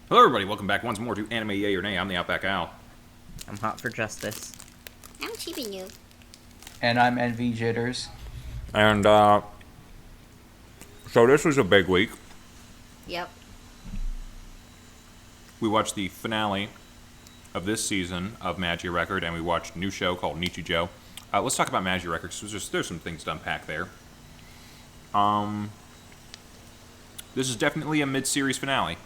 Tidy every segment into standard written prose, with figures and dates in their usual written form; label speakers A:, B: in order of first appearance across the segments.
A: Hello, everybody. Welcome back once more to Anime Yay or Nay. I'm the OutbackAl.
B: I'm hot for justice.
C: I'm cheating you.
D: And I'm NV Jitters.
A: And, so this was a big week.
C: Yep.
A: We watched the finale of this season of Magia Record, and we watched a new show called Nichijou. Let's talk about Magia Record, because there's some things to unpack there. This is definitely a mid-series finale.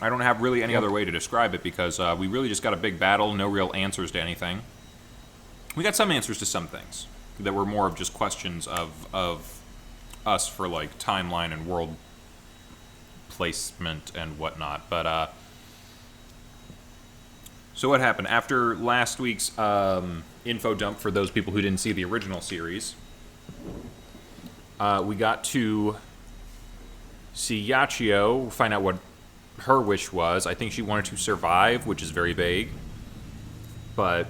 A: I don't have really any other way to describe it, because we really just got a big battle, no real answers to anything. We got some answers to some things that were more of just questions of us for, like, timeline and world placement and whatnot. But, so what happened? After last week's info dump for those people who didn't see the original series, we got to see Yachio, find out what her wish was. I think she wanted to survive, which is very vague. But,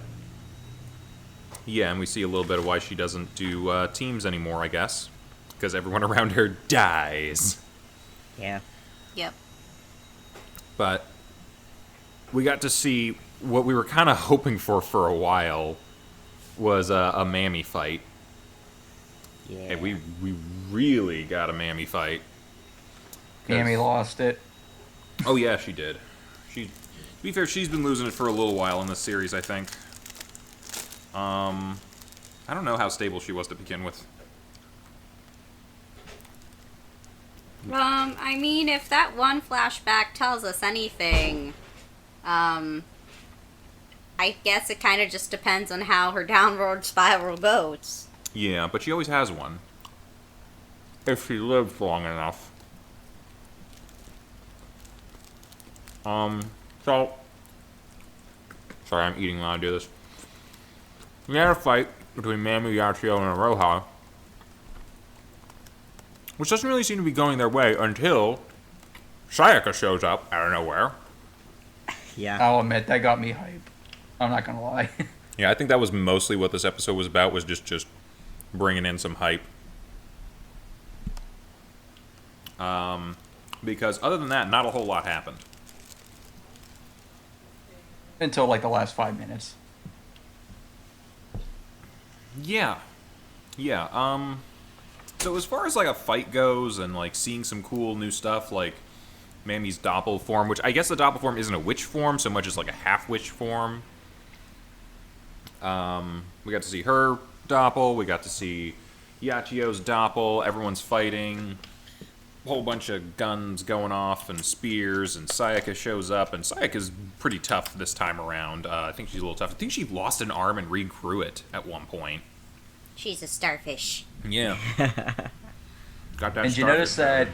A: yeah, and we see a little bit of why she doesn't do teams anymore, I guess. Because everyone around her dies.
B: Yeah.
C: Yep.
A: But we got to see what we were kind of hoping for a while was a mammy fight.
B: Yeah.
A: And we really got a mammy fight.
D: Mammy lost it.
A: Oh yeah, she did. To be fair, she's been losing it for a little while in this series, I think. I don't know how stable she was to begin with.
C: I mean, if that one flashback tells us anything, I guess it kind of just depends on how her downward spiral goes.
A: Yeah, but she always has one. If she lives long enough. So... Sorry, I'm eating while I do this. We had a fight between Mammy, Yachio, and Aroha, which doesn't really seem to be going their way until Sayaka shows up out of nowhere.
B: Yeah.
D: I'll admit, that got me hype. I'm not gonna lie.
A: Yeah, I think that was mostly what this episode was about, was just bringing in some hype. Because other than that, not a whole lot happened.
D: Until like the last 5 minutes.
A: Yeah. So as far as like a fight goes and like seeing some cool new stuff like Mammy's doppel form, which I guess the doppel form isn't a witch form so much as like a half witch form. We got to see her doppel, we got to see Yachio's doppel, everyone's fighting. A whole bunch of guns going off and spears, and Sayaka shows up, and Sayaka's pretty tough this time around. I think she's a little tough. I think she lost an arm and regrew it at one point.
C: She's a starfish.
A: Yeah. Got that.
D: And you notice that?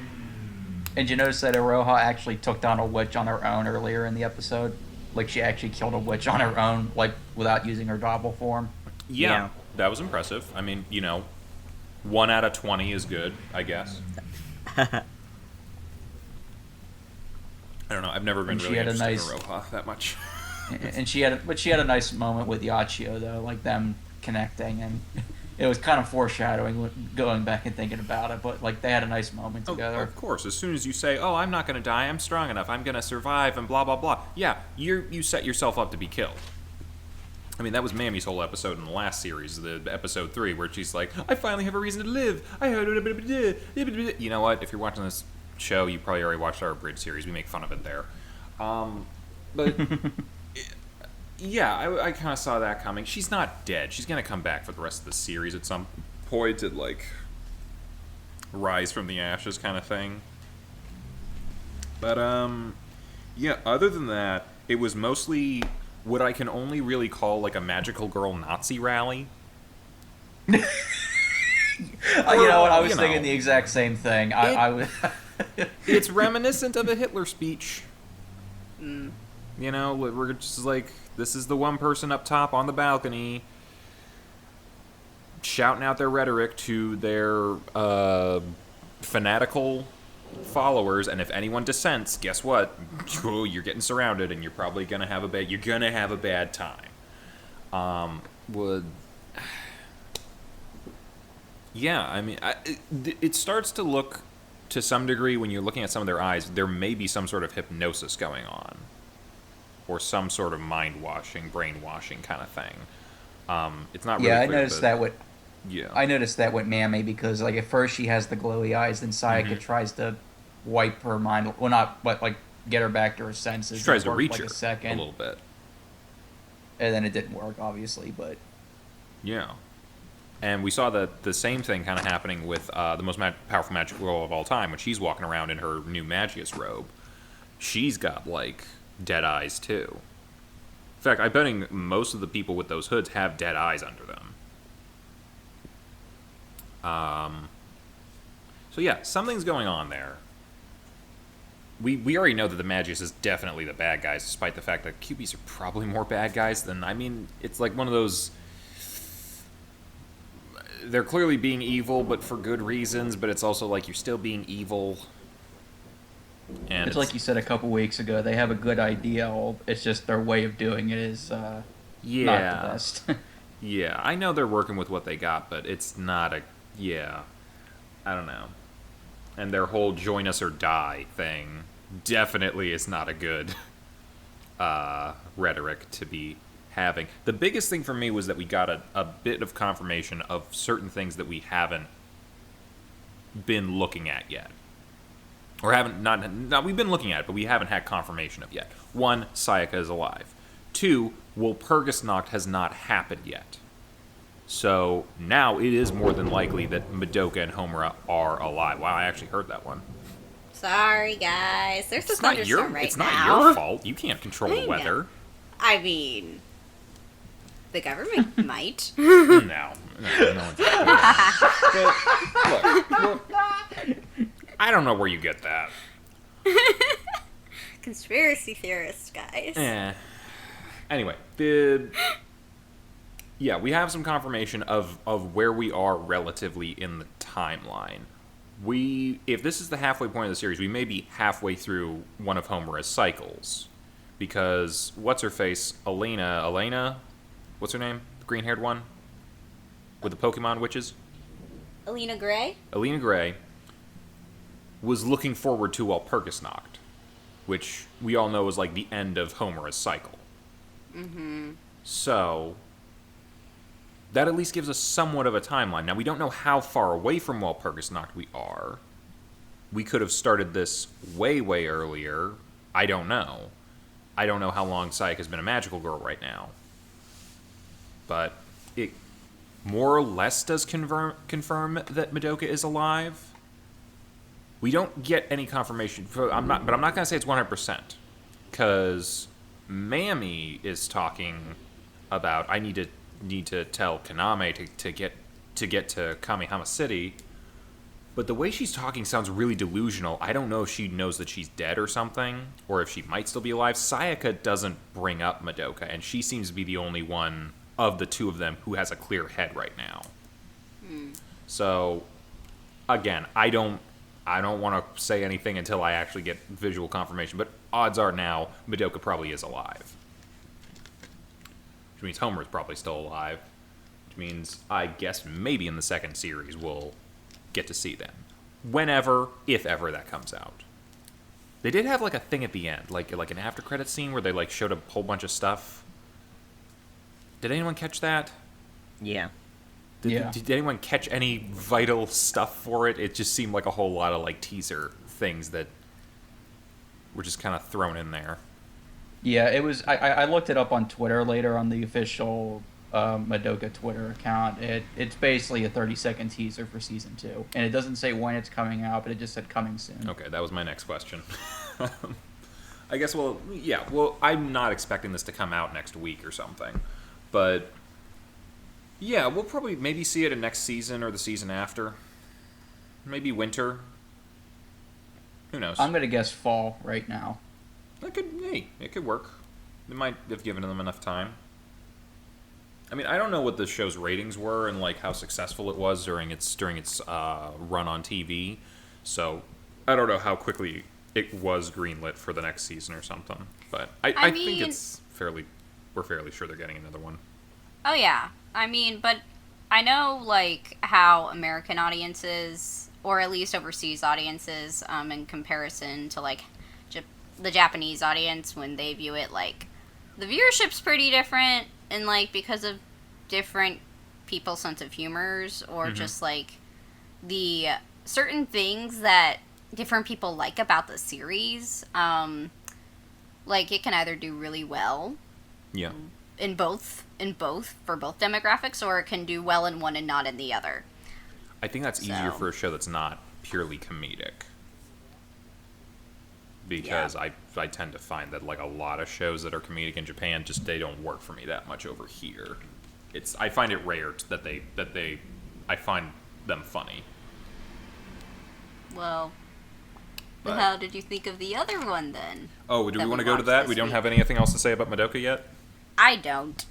D: And you notice that Aroha actually took down a witch on her own earlier in the episode? Like she actually killed a witch on her own, like without using her doppel form.
A: Yeah, that was impressive. I mean, 1 out of 20 is good, I guess. I don't know. I've never been really interested in Aroha that much.
D: And she had a nice moment with Yachio though, like them connecting, and it was kind of foreshadowing going back and thinking about it. But like they had a nice moment together.
A: Of course, as soon as you say, "Oh, I'm not going to die. I'm strong enough. I'm going to survive," and blah blah blah. Yeah, you set yourself up to be killed. I mean, that was Mammy's whole episode in the last series, the episode 3, where she's like, "I finally have a reason to live. You know what? If you're watching this show, you probably already watched our Bridge series. We make fun of it there. But yeah, I kind of saw that coming. She's not dead. She's gonna come back for the rest of the series at some point and like rise from the ashes, kind of thing. But yeah. Other than that, it was mostly what I can only really call like a magical girl Nazi rally.
D: You know what? I was thinking the exact same thing. I was.
A: It's reminiscent of a Hitler speech. We're just like, this is the one person up top on the balcony shouting out their rhetoric to their fanatical followers, and if anyone dissents, guess what? You're getting surrounded, and you're probably gonna have a bad time. Yeah, I mean, it starts to look to some degree, when you're looking at some of their eyes, there may be some sort of hypnosis going on, or some sort of mind-washing, brainwashing kind of thing. It's not really
D: Yeah, I
A: clear,
D: noticed
A: but-
D: that with
A: Yeah.
D: I noticed that with Mammy because like at first she has the glowy eyes, then Sayaka
A: Mhm.
D: tries to wipe her mind. Well, not but like get her back to her senses.
A: She tries
D: It
A: to
D: worked,
A: reach
D: like,
A: her
D: a second,
A: a little bit.
D: and then it didn't work, obviously. But
A: Yeah. And we saw the same thing kind of happening with the most powerful magic girl of all time when she's walking around in her new Magius robe. She's got, like, dead eyes, too. In fact, I'm betting most of the people with those hoods have dead eyes under them. So yeah, something's going on there. We already know that the Magius is definitely the bad guys, despite the fact that QBs are probably more bad guys than... I mean, it's like one of those... They're clearly being evil, but for good reasons, but it's also like you're still being evil. And
D: it's like you said a couple weeks ago. They have a good idea. It's just their way of doing it is not the best.
A: Yeah, I know they're working with what they got, but it's not a... Yeah. I don't know. And their whole join us or die thing definitely is not a good rhetoric to be having. The biggest thing for me was that we got a bit of confirmation of certain things that we haven't been looking at yet. Or haven't, not we've been looking at it, but we haven't had confirmation of yet. One, Sayaka is alive. Two, Walpurgisnacht has not happened yet. So now it is more than likely that Madoka and Homura are alive. Wow, I actually heard that one.
C: Sorry, guys. There's a
A: It's not
C: thunderstorm right
A: it's
C: now.
A: not your fault. You can't control
C: I
A: the
C: know.
A: weather.
C: I mean, the government might.
A: No, one's but, look, I don't know where you get that.
C: Conspiracy theorists, guys.
A: Anyway, yeah, we have some confirmation of where we are relatively in the timeline. If this is the halfway point of the series, we may be halfway through one of Homura's cycles. Because, what's-her-face, Elena, what's her name? The green-haired one? With the Pokemon witches?
C: Alina Gray?
A: Alina Gray was looking forward to Walpurgisnacht, which we all know is like the end of Homura's cycle.
C: Mm-hmm.
A: So, that at least gives us somewhat of a timeline. Now, we don't know how far away from Walpurgisnacht we are. We could have started this way, way earlier. I don't know. I don't know how long Sayaka's been a magical girl right now. But it more or less does confirm that Madoka is alive. We don't get any confirmation. But I'm not going to say it's 100%. Because Mammy is talking about, I need to tell Kaname to get to Kamehama City. But the way she's talking sounds really delusional. I don't know if she knows that she's dead or something, or if she might still be alive. Sayaka doesn't bring up Madoka, and she seems to be the only one of the two of them who has a clear head right now. So, again, I don't want to say anything until I actually get visual confirmation, but odds are now Madoka probably is alive. Which means Homer's probably still alive. Which means, I guess, maybe in the second series we'll get to see them. Whenever, if ever, that comes out. They did have, like, a thing at the end, like an after-credit scene where they, like, showed a whole bunch of stuff. Did anyone catch that?
B: Yeah.
A: Did anyone catch any vital stuff for it? It just seemed like a whole lot of, like, teaser things that were just kind of thrown in there.
D: Yeah, it was. I looked it up on Twitter later on the official Madoka Twitter account. It's basically a 30-second teaser for season 2, and it doesn't say when it's coming out, but it just said coming soon.
A: Okay, that was my next question. I guess, well, I'm not expecting this to come out next week or something, but yeah, we'll probably maybe see it in next season or the season after. Maybe winter. Who knows?
D: I'm gonna guess fall right now.
A: It could work. They might have given them enough time. I mean, I don't know what the show's ratings were and like how successful it was during its run on TV, so I don't know how quickly it was greenlit for the next season or something. But I think we're fairly sure they're getting another one.
C: Oh, yeah. I mean, but I know, like, how American audiences or at least overseas audiences, in comparison to like the Japanese audience when they view it. Like, the viewership's pretty different, and like because of different people's sense of humors, or just like the certain things that different people like about the series. Like, it can either do really well,
A: Yeah.
C: in both for both demographics, or it can do well in one and not in the other.
A: I think that's easier
C: So-
A: for a show that's not purely comedic. Because I tend to find that like a lot of shows that are comedic in Japan they don't work for me that much over here. I find it rare that I find them funny.
C: Well,
A: But-
C: how did you think of the other one then?
A: Oh, do we
C: That
A: want to
C: we
A: go to
C: watched
A: that?
C: this
A: We don't
C: week.
A: have anything else to say about Madoka yet?
C: I don't.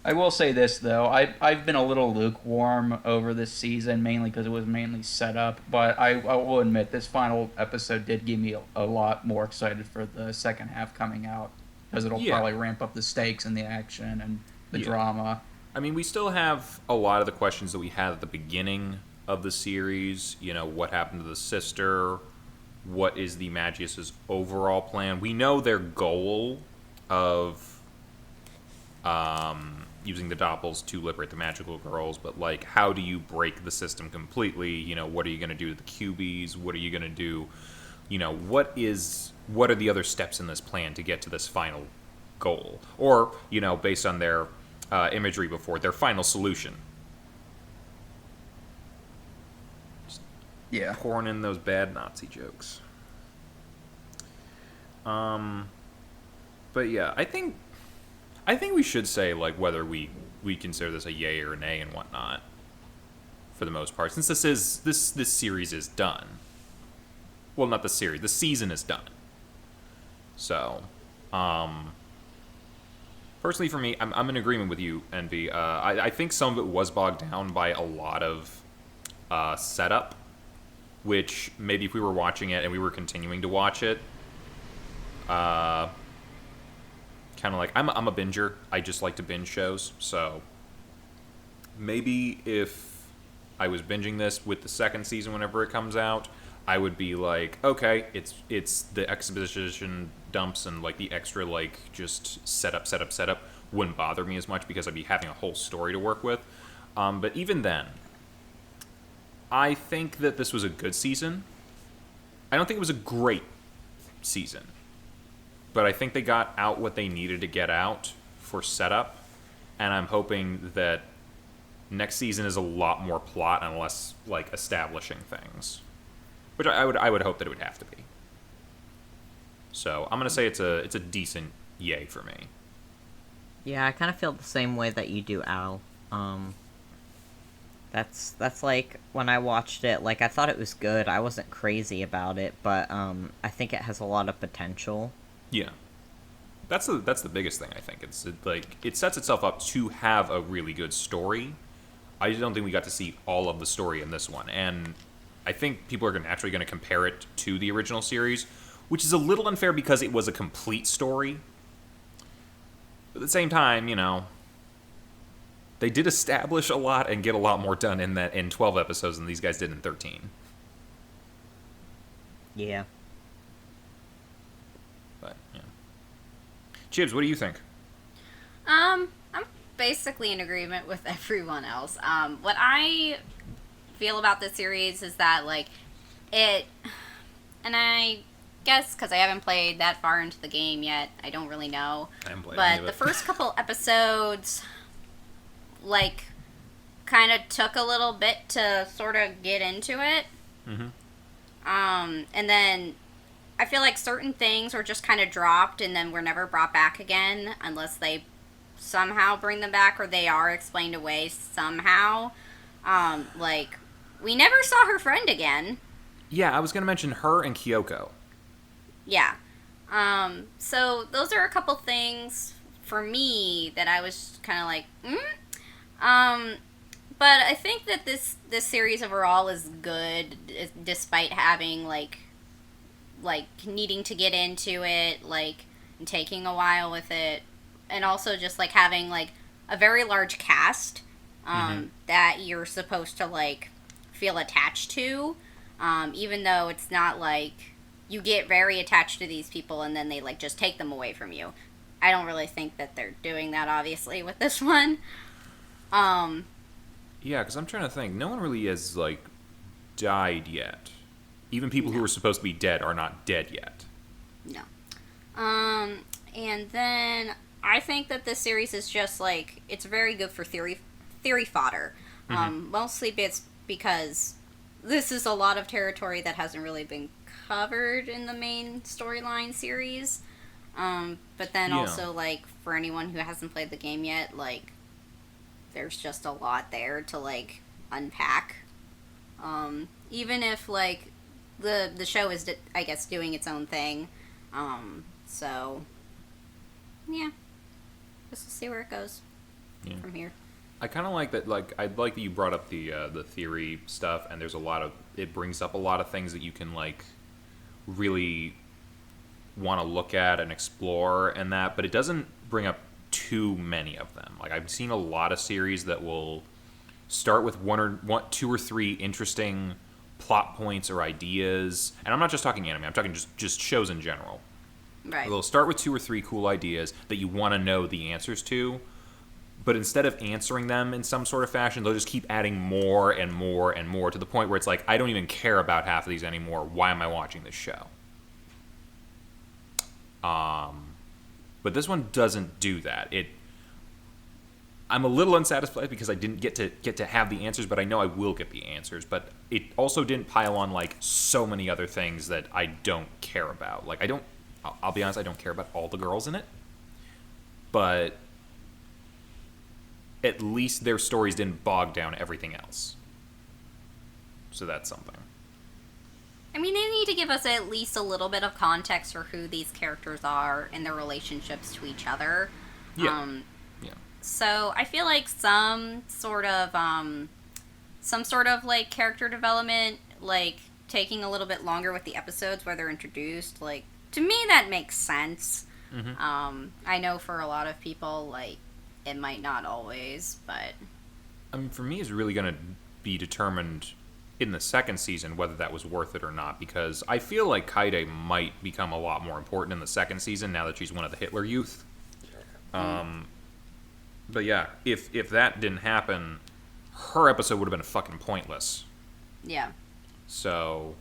D: I will say this though, I've been a little lukewarm over this season, mainly because it was mainly set up. But I will admit this final episode did give me a lot more excited for the second half coming out, because it'll
A: Yeah.
D: probably ramp up the stakes and the action and the
A: Yeah.
D: drama.
A: I mean, we still have a lot of the questions that we had at the beginning of the series. You know, what happened to the sister? What is the Magius's overall plan? We know their goal of using the Doppels to liberate the magical girls, but like, how do you break the system completely? You know, what are you going to do to the QBs? What are you going to do? You know, what are the other steps in this plan to get to this final goal? Or, you know, based on their imagery before, their final solution.
D: Yeah.
A: Pouring in those bad Nazi jokes. But yeah, I think we should say like whether we consider this a yay or a nay and whatnot. For the most part, since this series is done. Well, not the series. The season is done. So, personally for me, I'm in agreement with you, Envy. I think some of it was bogged down by a lot of setup, which maybe if we were watching it and we were continuing to watch it, kind of like I'm a binger. I just like to binge shows, so maybe if I was binging this with the second season whenever it comes out, I would be like, okay, it's the exposition dumps and like the extra like just setup wouldn't bother me as much because I'd be having a whole story to work with. But even then, I think that this was a good season. I don't think it was a great season, but I think they got out what they needed to get out for setup, and I'm hoping that next season is a lot more plot and less like establishing things, which I would hope that it would have to be. So I'm gonna say it's a decent yay for me.
B: Yeah, I kind of feel the same way that you do, Al. That's like, when I watched it, like, I thought it was good. I wasn't crazy about it, but, I think it has a lot of potential.
A: Yeah, that's the biggest thing. I think it sets itself up to have a really good story. I just don't think we got to see all of the story in this one, and I think people are naturally going to compare it to the original series, which is a little unfair because it was a complete story. But at the same time, you know, they did establish a lot and get a lot more done in 12 episodes than these guys did in 13.
B: Yeah.
A: But yeah, Chibs, what do you think?
C: I'm basically in agreement with everyone else. What I feel about this series is that, like, and I guess because I haven't played that far into the game yet, I don't really know.
A: I haven't played any
C: But
A: of
C: the
A: it.
C: first couple episodes, like, kind of took a little bit to sort of get into it.
A: Mhm.
C: And then I feel like certain things were just kind of dropped and then were never brought back again unless they somehow bring them back or they are explained away somehow. Like, we never saw her friend again.
A: Yeah, I was gonna mention her and Kyoko.
C: Yeah. So those are a couple things for me that I was kind of like, but I think that this series overall is good, despite having like needing to get into it, like, and taking a while with it, and also just like having like a very large cast that you're supposed to like feel attached to. even though it's not like you get very attached to these people and then they like just take them away from you. I don't really think that they're doing that, obviously, with this one.
A: Yeah, because I'm trying to think. No one really has, like, died yet. Even people who are supposed to be dead are not dead yet.
C: No. And then I think that this series is just, like, it's very good for theory fodder. Mostly it's because this is a lot of territory that hasn't really been covered in the main storyline series. But then also, like, for anyone who hasn't played the game yet, like, there's just a lot there to, like, unpack. Even if, like, the show is, I guess, doing its own thing. So, yeah. Just see where it goes from here.
A: I kind of like that, like, I like that you brought up the theory stuff, and there's a lot of, it brings up a lot of things that you can, like, really want to look at and explore and that, but it doesn't bring up too many of them. Like, I've seen a lot of series that will start with two or three interesting plot points or ideas, and I'm not just talking anime, I'm talking just shows in general.
C: Right.
A: They'll start with two or three cool ideas that you want to know the answers to, but instead of answering them in some sort of fashion, they'll just keep adding more and more and more to the point where it's like, I don't even care about half of these anymore. Why am I watching this show? But this one doesn't do that. I'm a little unsatisfied because I didn't get to have the answers, but I know I will get the answers. But it also didn't pile on, like, so many other things that I don't care about. Like, I'll be honest, I don't care about all the girls in it. But at least their stories didn't bog down everything else. So that's something.
C: I mean, they need to give us at least a little bit of context for who these characters are and their relationships to each other.
A: Yeah.
C: So I feel like some sort of like character development, like taking a little bit longer with the episodes where they're introduced, like, to me that makes sense. I know for a lot of people, like, it might not always, but
A: I mean, for me, it's really going to be determined in the second season whether that was worth it or not, because I feel like Kaede might become a lot more important in the second season now that she's one of the Hitler Youth. But yeah, if that didn't happen, her episode would have been fucking pointless.
C: yeah.
A: So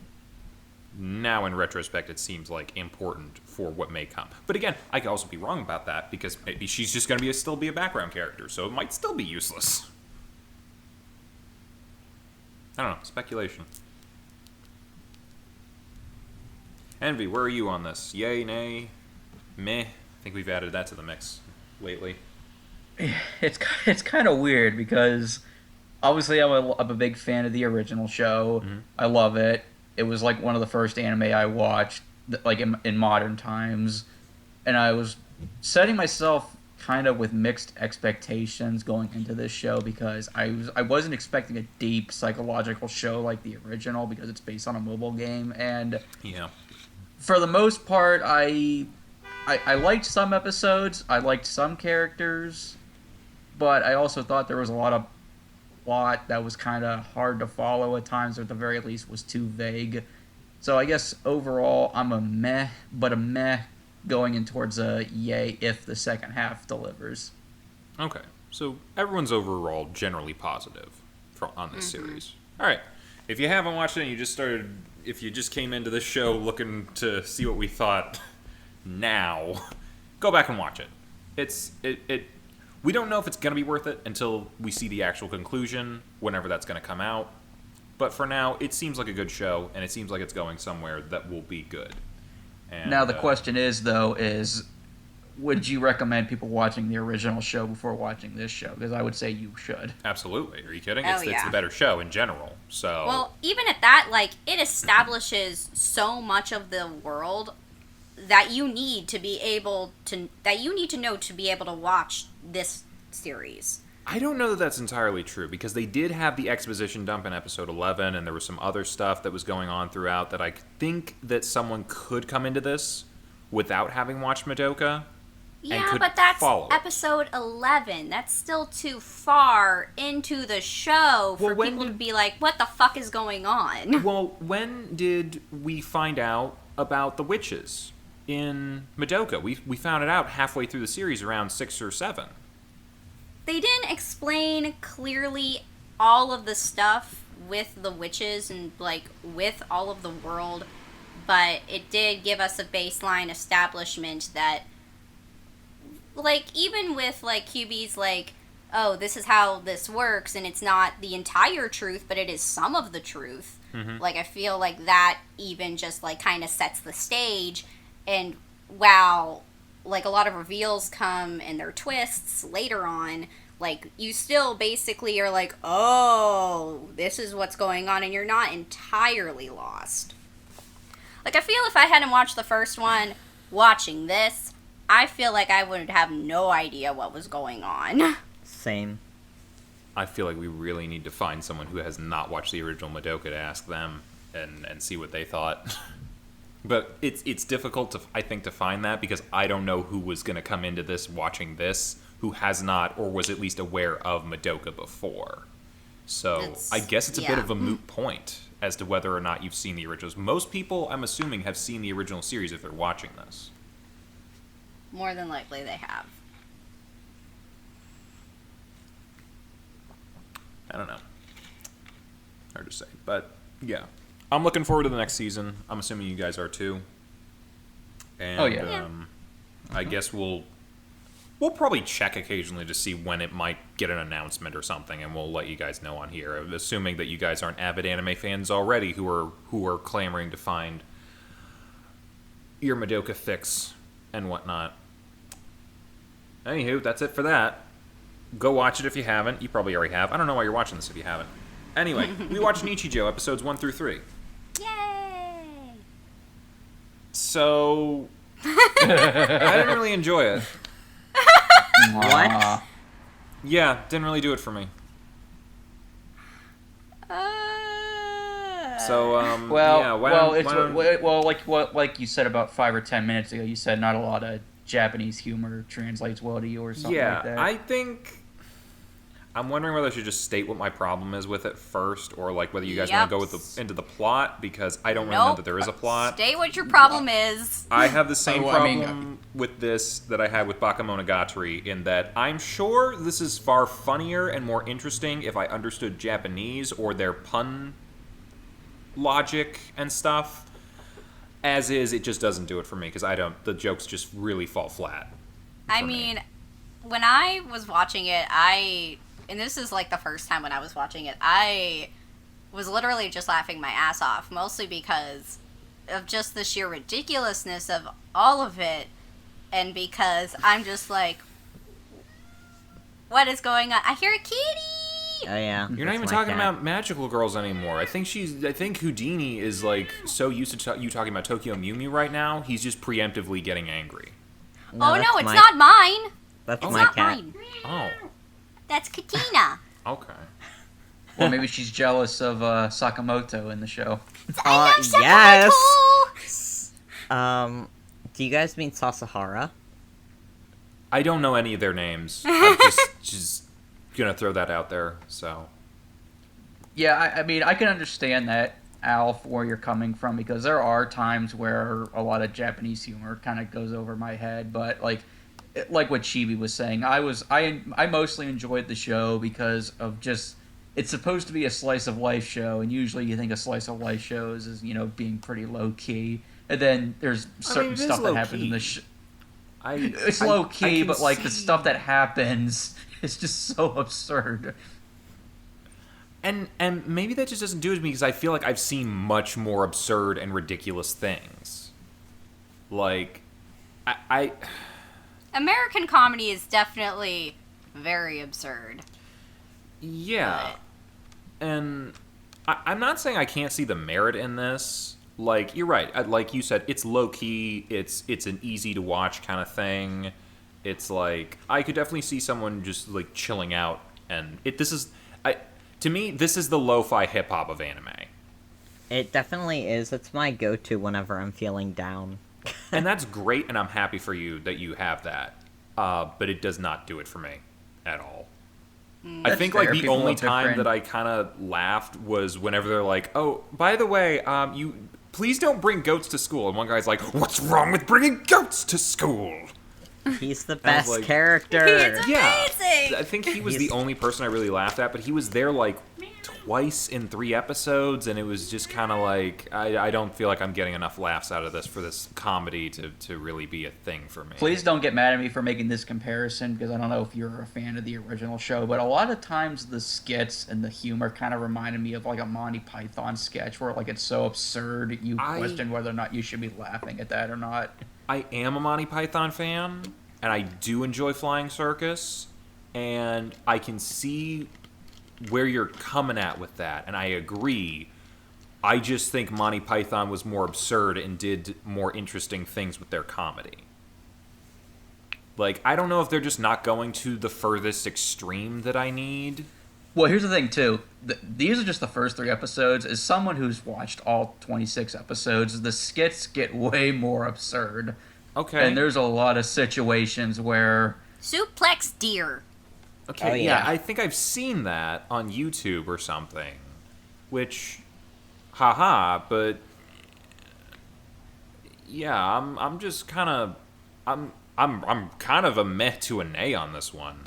A: now in retrospect, it seems like important for what may come. But again, I could also be wrong about that, because maybe she's just going to still be a background character, so it might still be useless. I don't know. Speculation. Envy, where are you on this? Yay, nay, meh? I think we've added that to the mix lately.
D: It's kind of weird because obviously I'm a big fan of the original show. I love it. It was like one of the first anime I watched, like in modern times, and I was setting myself kind of with mixed expectations going into this show because I wasn't expecting a deep psychological show like the original because it's based on a mobile game, and
A: Yeah.
D: for the most part I liked some episodes, I liked some characters, but I also thought there was a lot of plot that was kind of hard to follow at times, or at the very least was too vague. So I guess overall I'm a meh, but a meh going in towards a yay if the second half delivers.
A: Okay. So everyone's overall generally positive on this series. All right. If you haven't watched it and if you just came into this show looking to see what we thought now, go back and watch it. We don't know if it's going to be worth it until we see the actual conclusion, whenever that's going to come out. But for now, it seems like a good show, and it seems like it's going somewhere that will be good. And,
D: Now the question is, though, would you recommend people watching the original show before watching this show? Because I would say you should.
A: Absolutely. Are you kidding?
C: Oh,
A: It's
C: yeah.
A: the better show in general. So.
C: Well, even at that, like, it establishes so much of the world that you need to know to be able to watch this series.
A: I don't know that that's entirely true, because they did have the exposition dump in episode 11, and there was some other stuff that was going on throughout that I think that someone could come into this without having watched Madoka.
C: Yeah,
A: could
C: but that's
A: follow it.
C: episode 11. That's still too far into the show for
A: Well, when
C: people to
A: did-
C: be like, what the fuck is going on?
A: Well, when did we find out about the witches in Madoka? We found it out halfway through the series, around 6 or 7.
C: They didn't explain clearly all of the stuff with the witches and, like, with all of the world, but it did give us a baseline establishment that, like, even with, like, QB's, like, oh, this is how this works, and it's not the entire truth, but it is some of the truth.
A: Mm-hmm.
C: Like, I feel like that even just, like, kind of sets the stage, and while, like, a lot of reveals come and their twists later on, like, you still basically are like, oh, this is what's going on, and you're not entirely lost. Like, I feel if I hadn't watched the first one, watching this, I feel like I would have no idea what was going on.
B: Same.
A: I feel like we really need to find someone who has not watched the original Madoka to ask them and see what they thought. But it's difficult to, I think, to find that because I don't know who was going to come into this watching this who has not or was at least aware of Madoka before. So I guess it's a bit of a moot point as to whether or not you've seen the originals. Most people, I'm assuming, have seen the original series if they're watching this.
C: More than likely they have.
A: I don't know. Hard to say. But, yeah. I'm looking forward to the next season. I'm assuming you guys are too. And,
D: Oh, yeah.
A: I guess we'll probably check occasionally to see when it might get an announcement or something, and we'll let you guys know on here. Assuming that you guys aren't avid anime fans already who are clamoring to find your Madoka fix and whatnot. Anywho, that's it for that. Go watch it if you haven't. You probably already have. I don't know why you're watching this if you haven't. Anyway, we watched Nichijou episodes 1 through 3.
C: Yay!
A: So I didn't really enjoy it.
B: What?
A: Yeah, didn't really do it for me. So
D: Well,
A: yeah,
D: like you said about 5 or 10 minutes ago. You said not a lot of Japanese humor translates well to you, or something
A: yeah,
D: like that.
A: I think I'm wondering whether I should just state what my problem is with it first, or like whether you guys want to go into the plot, because I don't really know that there is a plot.
C: State what your problem is.
A: I have the same
D: Oh, I
A: problem
D: mean,
A: with this that I had with Bakemonogatari, in that I'm sure this is far funnier and more interesting if I understood Japanese or their pun logic and stuff. As is, it just doesn't do it for me, because the jokes just really fall flat.
C: I
A: for me.
C: mean, when I was watching it, and this is like the first time when I was watching it, I was literally just laughing my ass off, mostly because of just the sheer ridiculousness of all of it, and because I'm just like, what is going on? I hear a kitty!
B: Oh yeah.
A: You're not even
B: that's my
A: talking
B: cat.
A: about magical girls anymore. I think Houdini is like so used to you talking about Tokyo Mew Mew right now. He's just preemptively getting angry.
C: Oh no,
B: that's
C: it's
B: my-
C: not mine!
B: That's
C: It's
B: my
C: not
B: cat.
C: mine.
A: Oh,
C: That's Katina.
A: okay.
D: Well, maybe she's jealous of Sakamoto in the show.
C: I love
B: yes.
C: Sakamoto!
B: Do you guys mean Sasahara?
A: I don't know any of their names. I'm just gonna throw that out there. So
D: Yeah, I mean, I can understand that, Al, for where you're coming from, because there are times where a lot of Japanese humor kind of goes over my head, but like what Chibi was saying, I mostly enjoyed the show because of just, it's supposed to be a slice of life show, and usually you think a slice of life shows is, being pretty low key, and then there's certain stuff that happens in the show. It's low key, but like the stuff that happens is just so absurd.
A: And maybe that just doesn't do it to me because I feel like I've seen much more absurd and ridiculous things. Like, I
C: American comedy is definitely very absurd.
A: yeah. And I'm not saying I can't see the merit in this. Like, you're right. Like you said, it's low-key. It's an easy-to-watch kind of thing. It's like, I could definitely see someone just, like, chilling out. And to me, this is the lo-fi hip-hop of anime.
B: It definitely is. It's my go-to whenever I'm feeling down.
A: And that's great, and I'm happy for you that you have that. but it does not do it for me at all. I
D: That's
A: think
D: fair.
A: like the
D: People
A: only
D: have
A: time
D: different-
A: that I kind of laughed was whenever they're like, "Oh, by the way, you please don't bring goats to school." And one guy's like, "What's wrong with bringing goats to school?"
B: He's the
A: I was
B: best
A: like-
B: character.
C: He's
A: Yeah,
C: amazing!
A: I think he was
B: He's-
A: the only person I really laughed at, but he was there like twice in 3 episodes, and it was just kind of like I don't feel like I'm getting enough laughs out of this for this comedy to really be a thing for me.
D: Please don't get mad at me for making this comparison, because I don't know if you're a fan of the original show, but a lot of times the skits and the humor kind of reminded me of like a Monty Python sketch where like it's so absurd you question whether or not you should be laughing at that or not.
A: I am a Monty Python fan, and I do enjoy Flying Circus, and I can see where you're coming at with that, and I agree. I just think Monty Python was more absurd and did more interesting things with their comedy. Like, I don't know if they're just not going to the furthest extreme that I need.
D: Well, here's the thing too. These are just the first 3 episodes. As someone who's watched all 26 episodes, the skits get way more absurd.
A: Okay.
D: And there's a lot of situations where
C: Suplex deer.
A: Okay,
B: Oh,
A: yeah,
B: yeah.
A: I think I've seen that on YouTube or something. Which, haha, but yeah, I'm just kind of I'm kind of a meh to a nay on this one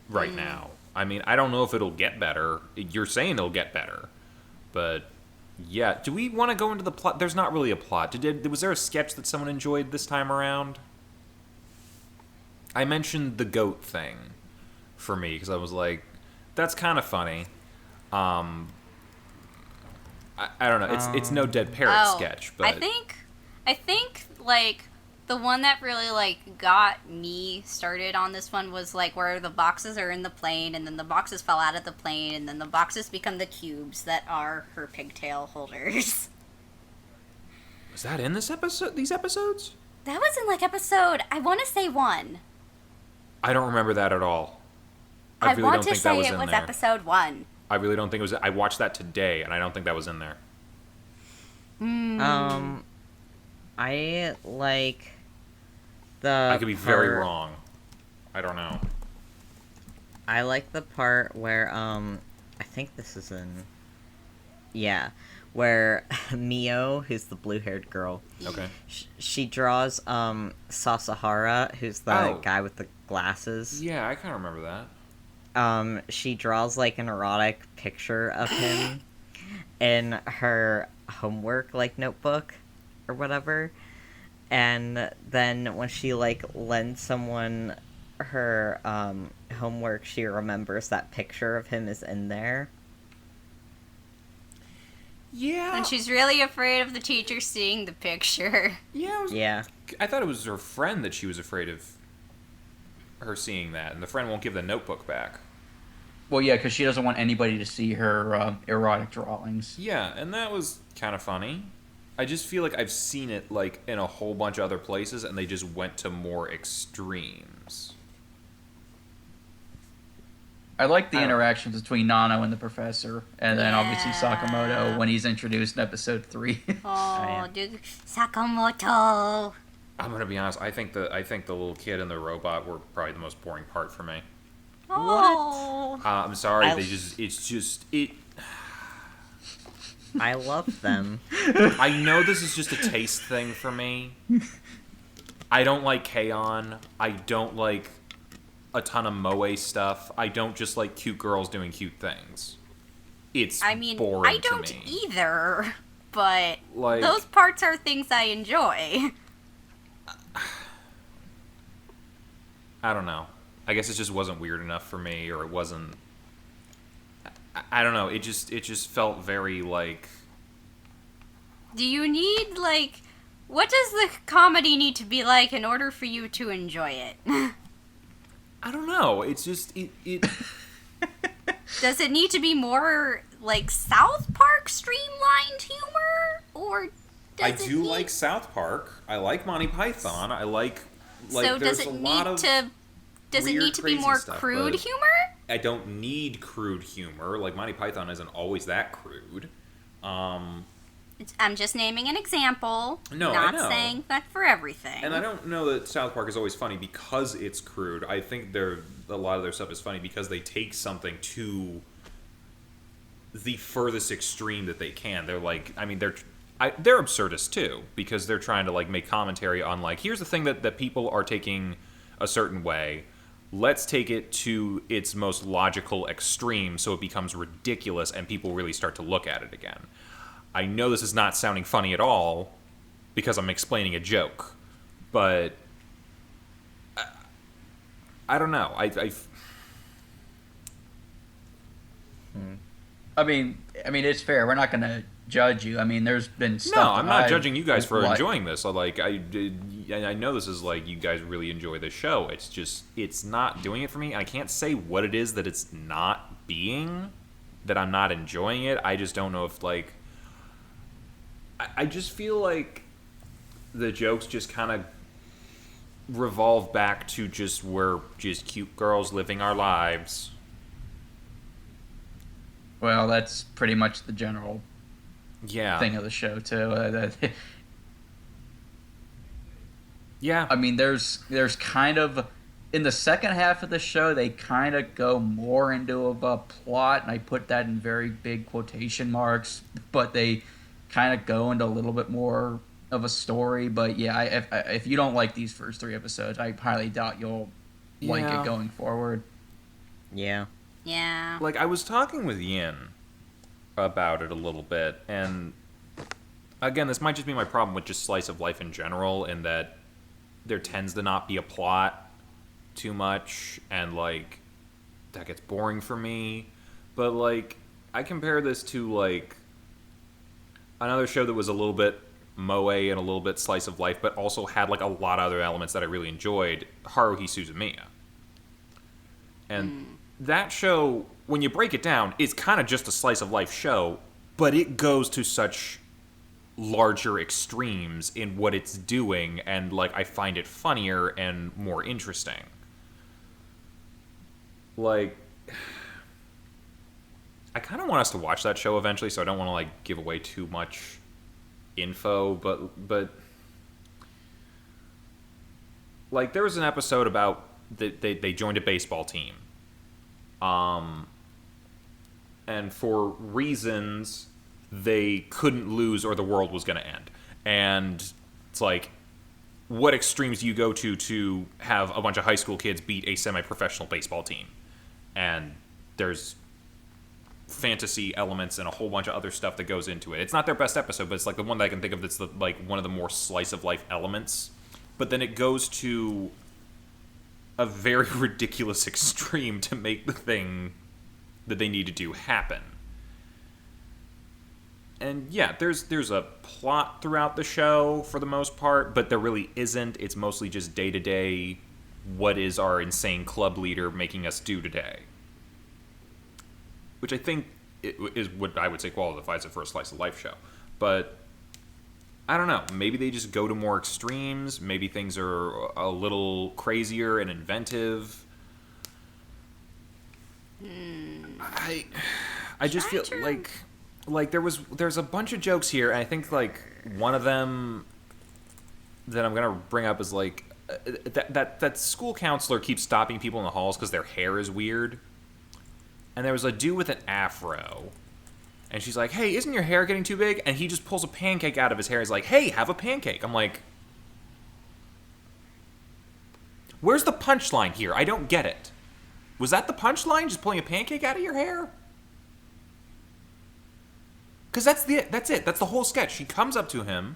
A: right now. I mean, I don't know if it'll get better. You're saying it'll get better, but yeah. Do we want to go into the plot? There's not really a plot. Was there a sketch that someone enjoyed this time around? I mentioned the goat thing for me because I was like, that's kind of funny. I don't know. It's no dead parrot sketch, but
C: I think like the one that really like got me started on this one was like where the boxes are in the plane and then the boxes fell out of the plane and then the boxes become the cubes that are her pigtail holders.
A: was that in this episode? These episodes?
C: That was in like episode, I want to say 1.
A: I don't remember that at all.
C: I
A: really
C: want
A: don't
C: to
A: think that
C: say
A: was
C: it
A: in
C: was
A: there.
C: episode 1.
A: I really don't think it was. I watched that today, and I don't think that was in there.
B: I like the
A: I could be very
B: part-
A: wrong. I don't know.
B: I like the part where I think this is in where Mio, who's the blue-haired girl,
A: Okay.
B: she draws Sasahara, who's the
A: Oh.
B: guy with the glasses.
A: Yeah, I kind of remember that.
B: She draws like an erotic picture of him in her homework like notebook or whatever. And then when she like lends someone her homework, she remembers that picture of him is in there.
A: Yeah.
C: And she's really afraid of the teacher seeing the picture.
A: Yeah.
B: Yeah.
A: I thought it was her friend that she was afraid of her seeing that, and the friend won't give the notebook back.
D: well, yeah, because she doesn't want anybody to see her erotic drawings.
A: Yeah, and that was kind of funny. I just feel like I've seen it like in a whole bunch of other places, and they just went to more extremes.
D: I like the
A: I don't-
D: interactions between Nano and the professor, and then obviously
C: Yeah.
D: Sakamoto when he's introduced in episode 3.
C: Oh,
B: yeah.
C: dude. Sakamoto.
A: I'm gonna be honest. I think the little kid and the robot were probably the most boring part for me.
C: Oh.
A: I'm sorry.
B: I-
A: It's just it.
B: I love them.
A: I know this is just a taste thing for me. I don't like K-On! I don't like a ton of moe stuff. I don't just like cute girls doing cute things. It's
C: I mean,
A: boring
C: I don't
A: to me.
C: either, but
A: Like-
C: those parts are things I enjoy.
A: I don't know. I guess it just wasn't weird enough for me, or it wasn't. I don't know. It just felt very like.
C: Do you need, like, what does the comedy need to be like in order for you to enjoy it?
A: I don't know. It's just it.
C: Does it need to be more, like, South Park streamlined humor? Or does
A: I
C: it
A: do
C: need...
A: like South Park. I like Monty Python. I like
C: so
A: there's
C: does it
A: a
C: need
A: lot of
C: to... Does it
A: weird,
C: need to be
A: crazy
C: more
A: stuff,
C: crude
A: but
C: humor?
A: I don't need crude humor. Like Monty Python isn't always that crude.
C: I'm just naming an example.
A: No, I
C: not
A: know.
C: saying that for everything.
A: And I don't know that South Park is always funny because it's crude. I think a lot of their stuff is funny because they take something to the furthest extreme that they can. They're like, I mean, they're absurdists too because they're trying to like make commentary on like, here's the thing that people are taking a certain way. Let's take it to its most logical extreme so it becomes ridiculous and people really start to look at it again. I know this is not sounding funny at all because I'm explaining a joke, but I don't know.
D: I mean, it's fair. We're not going to judge you. I mean, there's been stuff.
A: No, I'm not judging you guys for
D: like-
A: enjoying this. So, like, I know this is like you guys really enjoy this show. It's just it's not doing it for me. I can't say what it is that it's not being, that I'm not enjoying it. I just don't know if like. I just feel like the jokes just kind of revolve back to just we're just cute girls living our lives.
D: Well, that's pretty much the general
A: Yeah.
D: thing of the show too.
A: Yeah.
D: I mean, there's kind of in the second half of the show they kind of go more into a plot, and I put that in very big quotation marks, but they kind of go into a little bit more of a story. But yeah, if you don't like these first 3 episodes, I highly doubt you'll like
A: Yeah.
D: it going forward.
B: Yeah.
C: Yeah.
A: Like, I was talking with Yin about it a little bit, and again, this might just be my problem with just slice of life in general, in that there tends to not be a plot too much, and, like, that gets boring for me. But, like, I compare this to, like, another show that was a little bit moe and a little bit slice of life, but also had, like, a lot of other elements that I really enjoyed, Haruhi Suzumiya. And that show, when you break it down, is kind of just a slice of life show, but it goes to such larger extremes in what it's doing, and like I find it funnier and more interesting. Like, I kind of want us to watch that show eventually, so I don't want to like give away too much info, but like there was an episode about they joined a baseball team. And for reasons they couldn't lose or the world was going to end. And it's like, what extremes do you go to have a bunch of high school kids beat a semi-professional baseball team? And there's fantasy elements and a whole bunch of other stuff that goes into it. It's not their best episode, but it's like the one that I can think of that's like one of the more slice of life elements. But then it goes to a very ridiculous extreme to make the thing that they need to do happen. And yeah, there's a plot throughout the show for the most part, but there really isn't. It's mostly just day-to-day, what is our insane club leader making us do today? Which I think is what I would say qualifies it for a slice of life show. But I don't know. Maybe they just go to more extremes. Maybe things are a little crazier and inventive. I just feel like there's a bunch of jokes here, and I think like one of them that I'm gonna bring up is like that school counselor keeps stopping people in the halls because their hair is weird. And there was a dude with an afro. And she's like, hey, isn't your hair getting too big? And he just pulls a pancake out of his hair. He's like, hey, have a pancake. I'm like, where's the punchline here? I don't get it. Was that the punchline? Just pulling a pancake out of your hair? Because that's it. That's the whole sketch. She comes up to him,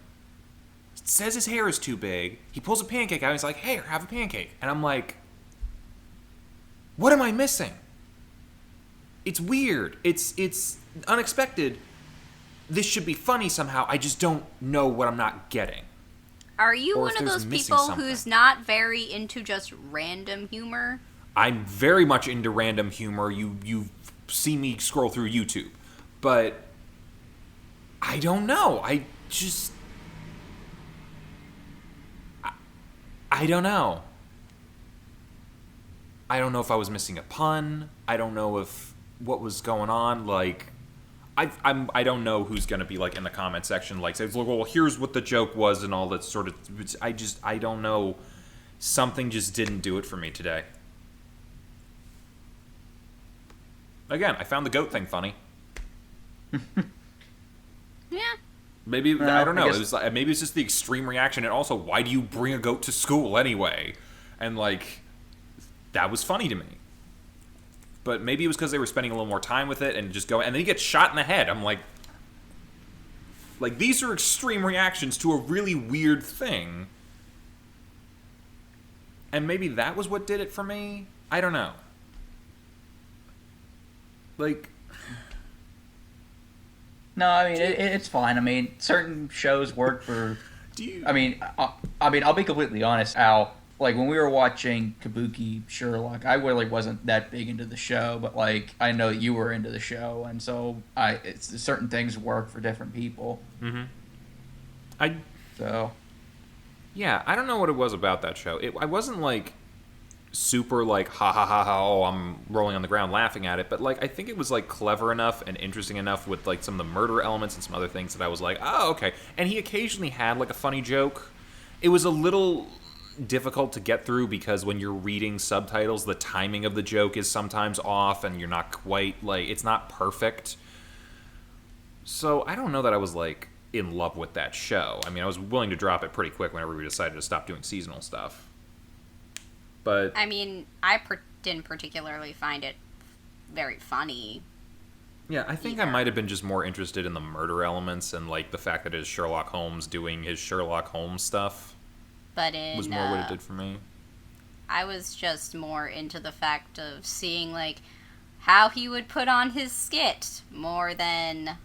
A: says his hair is too big. He pulls a pancake out. And he's like, hey, have a pancake. And I'm like, what am I missing? It's weird. It's unexpected. This should be funny somehow. I just don't know what I'm not getting.
C: Are you
A: Or
C: one
A: if
C: of
A: there's
C: those
A: missing
C: people
A: something.
C: who's not very into just random humor?
A: I'm very much into random humor. You see me scroll through YouTube. But I don't know. I don't know. I don't know if I was missing a pun. I don't know if what was going on. Like, I don't know who's gonna be like in the comment section like says, well, here's what the joke was and all that sort of. I don't know. Something just didn't do it for me today. Again, I found the goat thing funny.
C: Yeah.
A: Maybe
D: Well,
A: I don't know.
D: I guess-
A: It was like, maybe it's just the extreme reaction, and also, why do you bring a goat to school anyway? And like, that was funny to me. But maybe it was because they were spending a little more time with it and just go. And then he gets shot in the head. I'm like, these are extreme reactions to a really weird thing. And maybe that was what did it for me. I don't know. Like.
D: No, I mean it's fine. I mean, certain shows work for.
A: Do you?
D: I mean, I'll be completely honest, Al. Like when we were watching Kabuki Sherlock, I really wasn't that big into the show, but like I know you were into the show, and so certain things work for different people.
A: Mm-hmm.
D: So.
A: Yeah, I don't know what it was about that show. I wasn't like super like ha ha ha ha. Oh, I'm rolling on the ground laughing at it, but like I think it was like clever enough and interesting enough with like some of the murder elements and some other things that I was like, oh, okay. And he occasionally had like a funny joke. It was a little difficult to get through because when you're reading subtitles, the timing of the joke is sometimes off, and you're not quite like it's not perfect. So I don't know that I was like in love with that show. I mean, I was willing to drop it pretty quick whenever we decided to stop doing seasonal stuff. But
C: I mean, didn't particularly find it very funny.
A: yeah, I think I might have been just more interested in the murder elements and like the fact that it is Sherlock Holmes doing his Sherlock Holmes stuff
C: But in
A: was more what it did for me.
C: I was just more into the fact of seeing like how he would put on his skit more than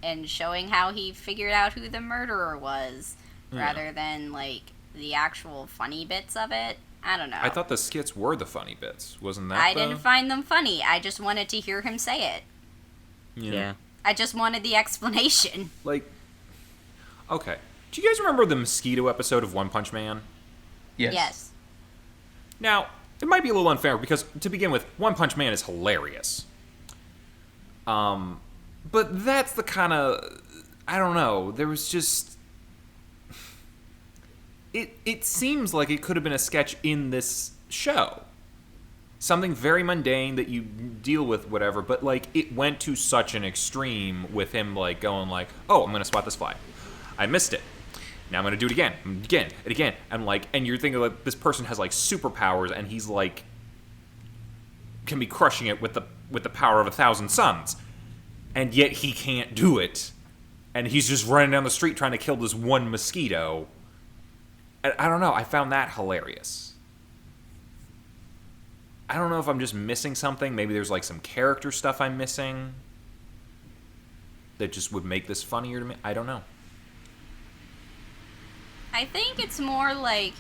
C: and showing how he figured out who the murderer was rather than like the actual funny bits of it. I don't know.
A: I thought the skits were the funny bits. Wasn't that
C: I didn't find them funny. I just wanted to hear him say it.
B: Yeah.
C: I just wanted the explanation.
A: Like, okay. Do you guys remember the mosquito episode of One Punch Man?
D: Yes.
A: Now, it might be a little unfair because, to begin with, One Punch Man is hilarious. But that's the kind of... I don't know. There was just... It seems like it could have been a sketch in this show. Something very mundane that you deal with, whatever, but, like, it went to such an extreme with him, like, going like, oh, I'm going to spot this fly. I missed it. Now I'm going to do it again, and again. And, like, and you're thinking, like, this person has, like, superpowers, and he's, like, can be crushing it with the power of 1,000 suns. And yet he can't do it. And he's just running down the street trying to kill this one mosquito. And I don't know, I found that hilarious. I don't know if I'm just missing something. Maybe there's like some character stuff I'm missing that just would make this funnier to me. I don't know.
C: I think it's more like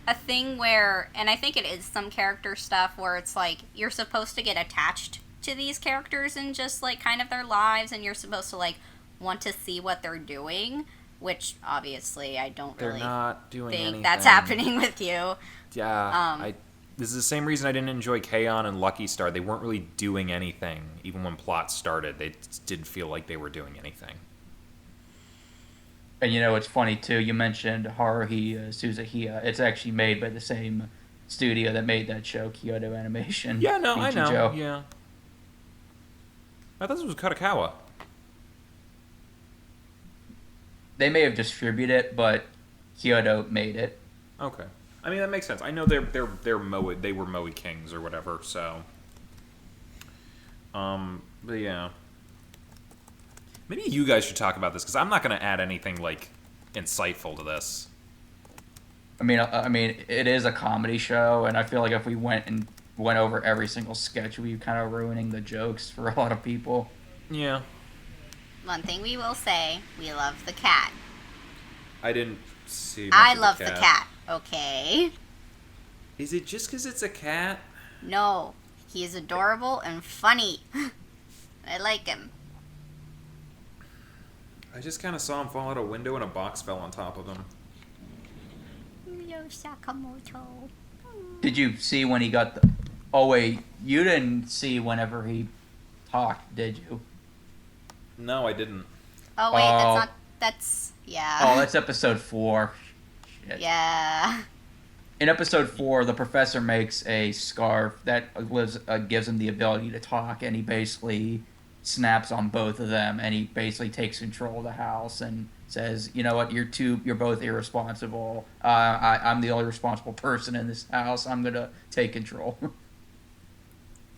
C: a thing where, and I think it is some character stuff where it's like you're supposed to get attached to these characters and just like kind of their lives, and you're supposed to like want to see what they're doing, which obviously I don't
A: They're
C: really
A: not doing
C: think
A: anything.
C: that's happening with you.
A: Yeah, this is the same reason I didn't enjoy K-On! And Lucky Star. They weren't really doing anything. Even when plots started, they just didn't feel like they were doing anything.
D: And you know, it's funny too. You mentioned Haruhi Suzukiya. It's actually made by the same studio that made that show, Kyoto Animation.
A: Yeah, no, I know.
D: Nichijou.
A: Yeah. I thought this was Kadokawa.
D: They may have distributed it, but Kyoto made it.
A: Okay. I mean, that makes sense. I know they were Moe Kings or whatever, so. But yeah. Maybe you guys should talk about this, because I'm not going to add anything, like, insightful to this.
D: I mean, it is a comedy show, and I feel like if we went over every single sketch, we'd be kind of ruining the jokes for a lot of people.
A: Yeah.
C: One thing we will say, we love the cat.
A: I didn't see much
C: I
A: of
C: love the cat, okay?
A: Is it just because it's a cat?
C: No, he is adorable and funny. I like him.
A: I just kind of saw him fall out a window and a box fell on top of him.
C: Yo, Sakamoto.
D: Did you see when he got the... Oh, wait, you didn't see whenever he talked, did you?
A: No, I didn't.
C: Oh, wait, that's not... That's... Yeah.
D: Oh, that's episode 4. Shit.
C: Yeah.
D: In episode 4, the professor makes a scarf that gives him the ability to talk, and he basically snaps on both of them, and he basically takes control of the house and says, "You know what? You're both irresponsible. I'm the only responsible person in this house. I'm gonna take control."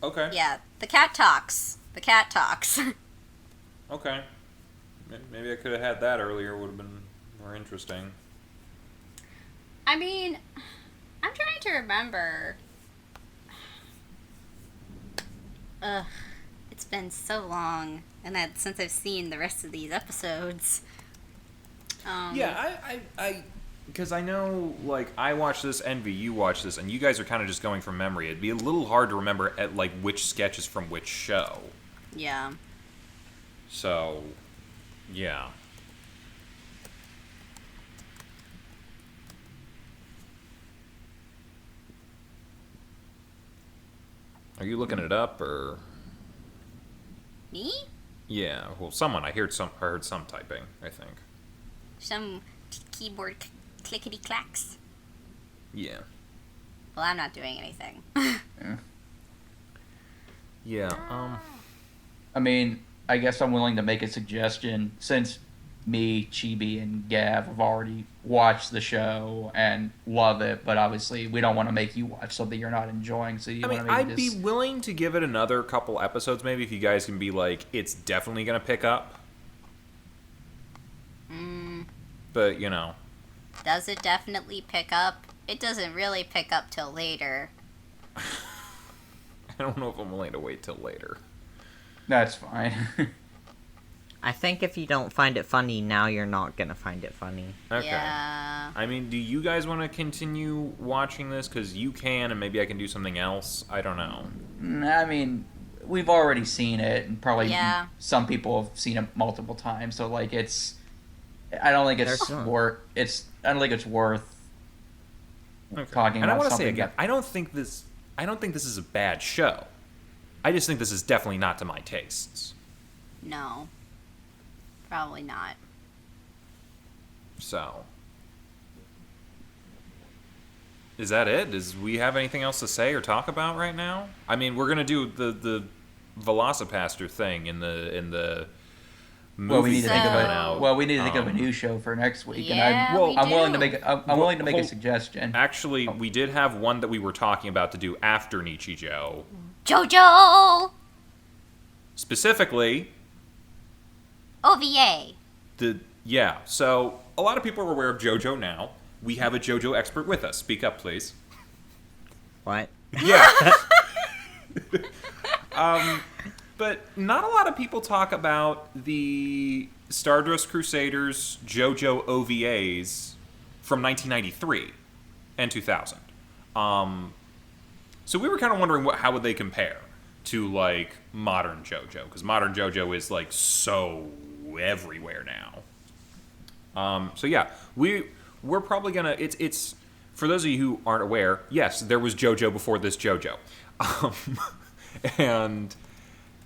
A: Okay.
C: Yeah, the cat talks. The cat talks.
A: Okay. Maybe I could have had that earlier. Would have been more interesting.
C: I mean, I'm trying to remember. Ugh, it's been so long, and since I've seen the rest of these episodes.
A: Yeah, because I know, like, I watched this, Envy, you watched this, and you guys are kind of just going from memory. It'd be a little hard to remember at like which sketches from which show.
C: Yeah.
A: So, yeah. Are you looking it up, or?
C: Me?
A: Yeah, well, someone. I heard some typing, I think.
C: Some keyboard clickety clacks.
A: Yeah.
C: Well, I'm not doing anything.
A: Yeah,
D: I mean, I guess I'm willing to make a suggestion, since me, Chibi, and Gav have already watched the show and love it, but obviously we don't want to make you watch something you're not enjoying, so you
A: I
D: want
A: mean,
D: to
A: I'd
D: maybe
A: be willing to give it another couple episodes, maybe, if you guys can be like, it's definitely going to pick up. But, you know.
C: Does it definitely pick up? It doesn't really pick up till later.
A: I don't know if I'm willing to wait till later.
D: That's fine.
B: I think if you don't find it funny now, you're not gonna find it funny.
A: Okay.
C: Yeah.
A: I mean, do you guys want to continue watching this? Because you can, and maybe I can do something else. I don't know.
D: I mean, we've already seen it, and probably
C: Yeah.
D: some people have seen it multiple times, so like I don't think it's
B: There's-
D: worth. I don't think it's worth talking
A: And I
D: about
A: want to say
D: something
A: again, I don't think this is a bad show. I just think this is definitely not to my tastes.
C: No. Probably not.
A: So, is that it? Does we have anything else to say or talk about right now? I mean, we're gonna do the Velocipaster thing in the movie.
D: Well, we need to think of
A: coming
C: So-
A: out.
D: Well, we need to think of a new show for next week,
C: Yeah,
D: and
C: we
D: I'm willing to
C: do.
D: make I'm willing to make a
A: Hold-
D: suggestion.
A: Actually, we did have one that we were talking about to do after Nichijou.
C: JoJo!
A: Specifically,
C: OVA.
A: so a lot of people are aware of JoJo now. We have a JoJo expert with us. Speak up, please.
B: What?
A: Yeah. But not a lot of people talk about the Stardust Crusaders JoJo OVAs from 1993 and 2000. So we were kind of wondering how would they compare to like modern JoJo, because modern JoJo is like so everywhere now. So yeah, we're probably gonna. It's for those of you who aren't aware. Yes, there was JoJo before this JoJo, and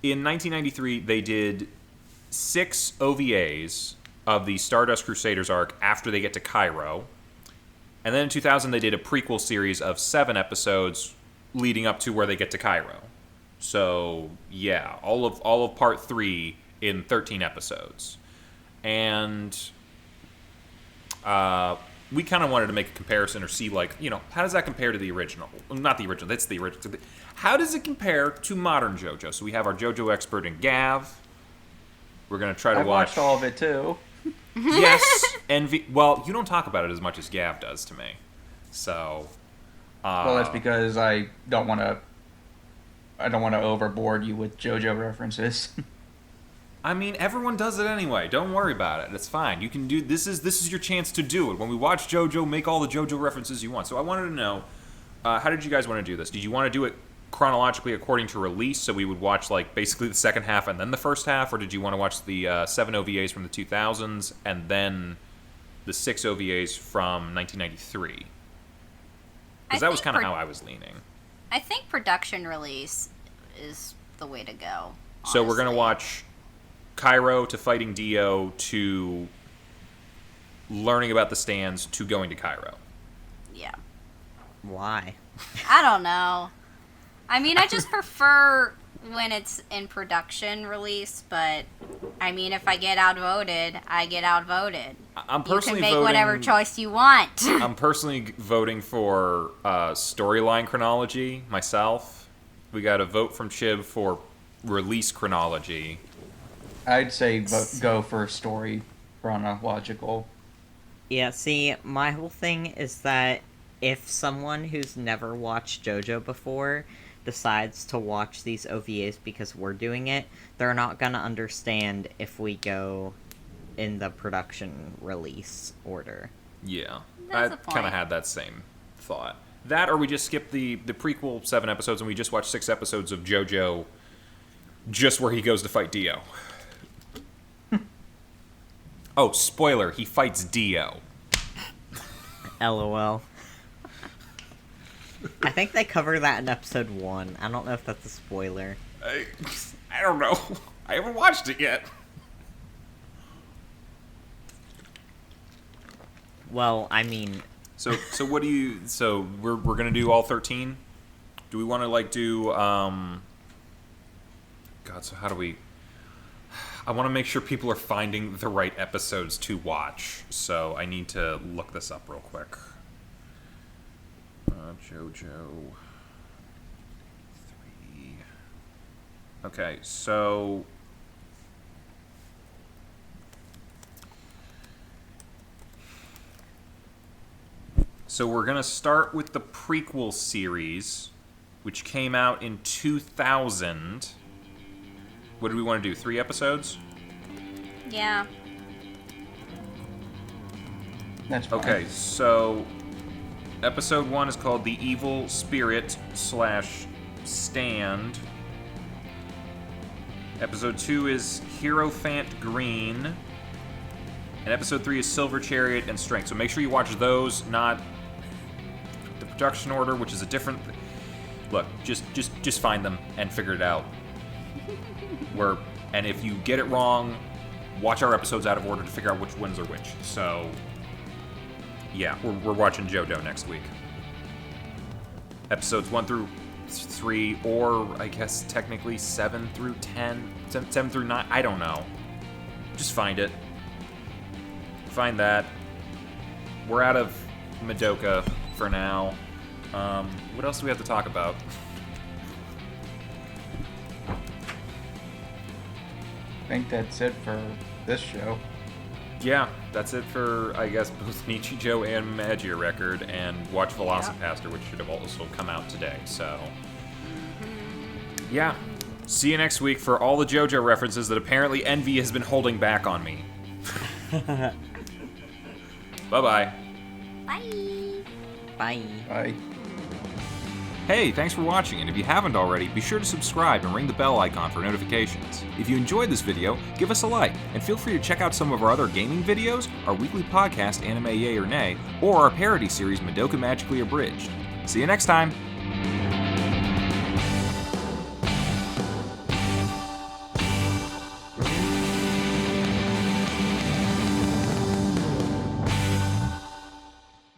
A: in 1993 they did 6 OVAs of the Stardust Crusaders arc after they get to Cairo, and then in 2000 they did a prequel series of 7 episodes leading up to where they get to Cairo. So yeah, all of part 3 in 13 episodes, and we kind of wanted to make a comparison or see, like, you know, how does that compare to the original? Well, not the original, that's the original. How does it compare to modern JoJo? So we have our JoJo expert in Gav. We're going to try to
D: I
A: watch...
D: watched all of it too.
A: Yes, Envy... Well, you don't talk about it as much as Gav does to me. So...
D: Well, that's because I don't want to overboard you with JoJo references.
A: I mean, everyone does it anyway. Don't worry about it. It's fine. You can do this is your chance to do it. When we watch JoJo, make all the JoJo references you want. So I wanted to know, how did you guys want to do this? Did you want to do it chronologically according to release, so we would watch like basically the second half and then the first half, or did you want to watch the 7 OVAs from the 2000s and then the 6 OVAs from 1993? Because that was kind of how I was leaning.
C: I think production release is the way to go.
A: So we're gonna
C: honestly.
A: watch Cairo to fighting Dio to learning about the stands to going to Cairo.
C: Yeah.
B: Why?
C: I don't know. I mean, I just prefer when it's in production release, but I mean, if I get outvoted, I get outvoted.
A: I'm personally
C: you can make
A: voting,
C: whatever choice you want.
A: I'm personally voting for storyline chronology myself. We got a vote from Chib for release chronology.
D: I'd say go for story chronological.
B: Yeah, see, my whole thing is that if someone who's never watched JoJo before decides to watch these OVAs because we're doing it, they're not gonna understand if we go in the production release order.
A: Yeah,
C: That's
A: I
C: a point.
A: kind of had that same thought. That, or we just skip the prequel 7 episodes and we just watch 6 episodes of JoJo just where he goes to fight Dio. Oh, spoiler, he fights Dio.
B: LOL. I think they cover that in episode 1. I don't know if that's a spoiler.
A: I don't know. I haven't watched it yet.
B: Well, I mean...
A: So what do you... So we're gonna do all 13? Do we want to, like, do... God, so how do we... I want to make sure people are finding the right episodes to watch, so I need to look this up real quick. JoJo 3. Okay, so we're gonna start with the prequel series, which came out in 2000. What do we want to do? 3 episodes?
C: Yeah.
D: That's fine.
A: Okay, so episode 1 is called The Evil Spirit / Stand. Episode 2 is Hierophant Green. And episode 3 is Silver Chariot and Strength. So make sure you watch those, not the production order, which is a different... Look, just find them and figure it out. And if you get it wrong, watch our episodes out of order to figure out which ones are which. So, yeah, we're watching JoJo next week. Episodes 1 through 3, or I guess technically 7 through 10, 7 through 9. I don't know. Just find it. Find that. We're out of Madoka for now. What else do we have to talk about?
D: I think that's it for this show.
A: Yeah, that's it for, I guess, both Nichijou and Magia Record, and watch Velocipaster, which should have also come out today, so... Yeah. See you next week for all the JoJo references that apparently Envy has been holding back on me. Bye-bye.
C: Bye.
B: Bye.
D: Bye.
A: Hey, thanks for watching, and if you haven't already, be sure to subscribe and ring the bell icon for notifications. If you enjoyed this video, give us a like, and feel free to check out some of our other gaming videos, our weekly podcast Anime Yay or Nay, or our parody series Madoka Magically Abridged. See you next time!